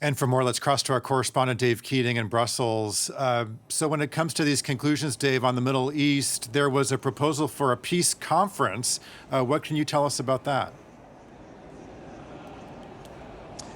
And for more, let's cross to our correspondent, Dave Keating in Brussels. So when it comes to these conclusions, Dave, on the Middle East, there was a proposal for a peace conference. What can you tell us about that?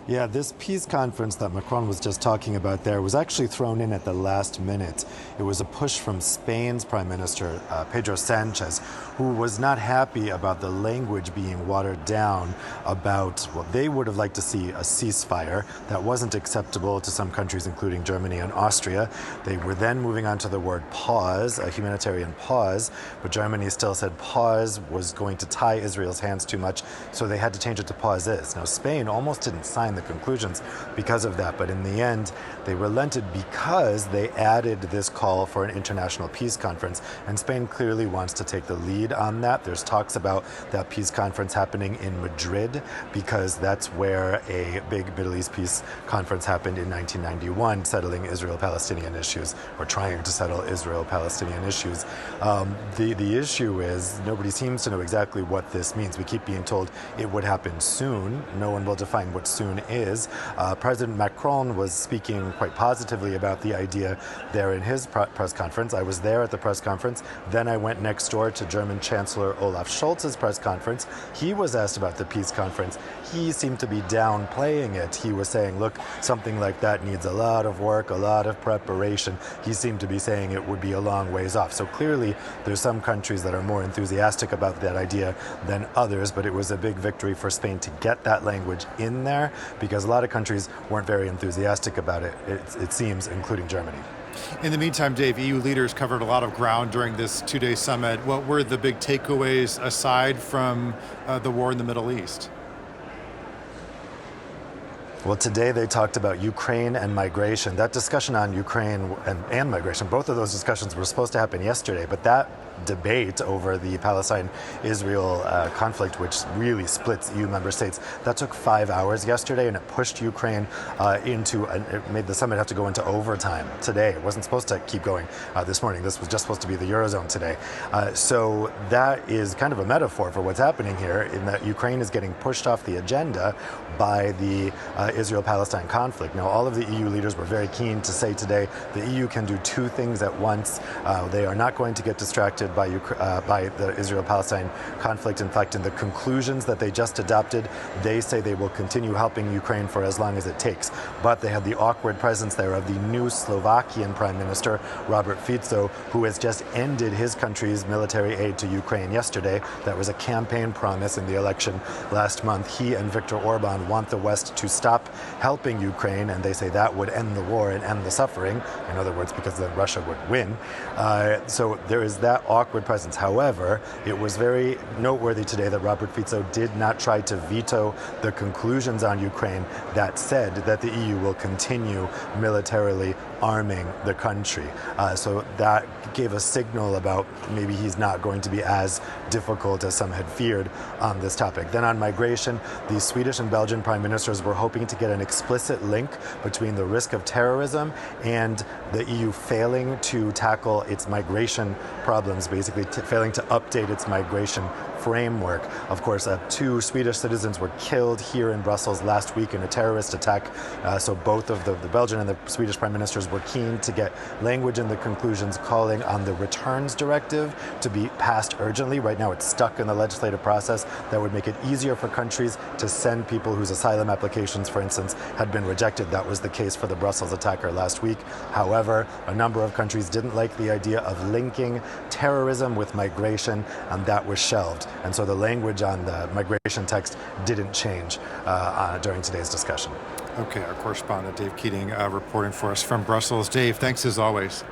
Yeah, this peace conference that Macron was just talking about there was actually thrown in at the last minute. It was a push from Spain's Prime Minister, Pedro Sanchez, who was not happy about the language being watered down about what they would have liked to see a ceasefire that wasn't acceptable to some countries, including Germany and Austria. They were then moving on to the word pause, a humanitarian pause, but Germany still said pause was going to tie Israel's hands too much, so they had to change it to pause is. Now, Spain almost didn't sign the conclusions because of that, but in the end they relented because they added this call for an international peace conference, and Spain clearly wants to take the lead on that. There's talks about that peace conference happening in Madrid because that's where a big Middle East peace conference happened in 1991, settling Israel-Palestinian issues, or trying to settle Israel-Palestinian issues. The issue is nobody seems to know exactly what this means. We keep being told it would happen soon. No one will define what soon is. President Macron was speaking quite positively about the idea there in his press conference. I was there at the press conference. Then I went next door to German Chancellor Olaf Scholz's press conference. He was asked about the peace conference. He seemed to be downplaying it. He was saying, look, something like that needs a lot of work, a lot of preparation. He seemed to be saying it would be a long ways off. So clearly there's some countries that are more enthusiastic about that idea than others, but it was a big victory for Spain to get that language in there, because a lot of countries weren't very enthusiastic about it, it seems, including Germany. In the meantime, Dave, EU leaders covered a lot of ground during this two-day summit. What were the big takeaways aside from the war in the Middle East? Well, today they talked about Ukraine and migration. That discussion on Ukraine and migration, both of those discussions were supposed to happen yesterday, but that debate over the Palestine-Israel conflict, which really splits EU member states, that took 5 hours yesterday, and it pushed Ukraine it made the summit have to go into overtime today. It wasn't supposed to keep going this morning. This was just supposed to be the Eurozone today. So that is kind of a metaphor for what's happening here, in that Ukraine is getting pushed off the agenda by the Israel-Palestine conflict. Now, all of the EU leaders were very keen to say today the EU can do two things at once. They are not going to get distracted by the Israel-Palestine conflict. In fact, in the conclusions that they just adopted, they say they will continue helping Ukraine for as long as it takes. But they have the awkward presence there of the new Slovakian Prime Minister, Robert Fico, who has just ended his country's military aid to Ukraine yesterday. That was a campaign promise in the election last month. He and Viktor Orban want the West to stop helping Ukraine, and they say that would end the war and end the suffering. In other words, because then Russia would win. So there is that awkward presence. However, it was very noteworthy today that Robert Fico did not try to veto the conclusions on Ukraine that said that the EU will continue militarily arming the country. So that gave a signal about maybe he's not going to be as difficult as some had feared on this topic. Then on migration, the Swedish and Belgian prime ministers were hoping to get an explicit link between the risk of terrorism and the EU failing to tackle its migration problems, basically failing to update its migration framework. Of course, 2 Swedish citizens were killed here in Brussels last week in a terrorist attack. So both of the Belgian and the Swedish prime ministers were keen to get language in the conclusions calling on the returns directive to be passed urgently. Right now it's stuck in the legislative process. That would make it easier for countries to send people whose asylum applications, for instance, had been rejected. That was the case for the Brussels attacker last week. However, a number of countries didn't like the idea of linking terrorism with migration, and that was shelved. And so the language on the migration text didn't change during today's discussion. Okay, our correspondent Dave Keating reporting for us from Brussels. Dave, thanks as always.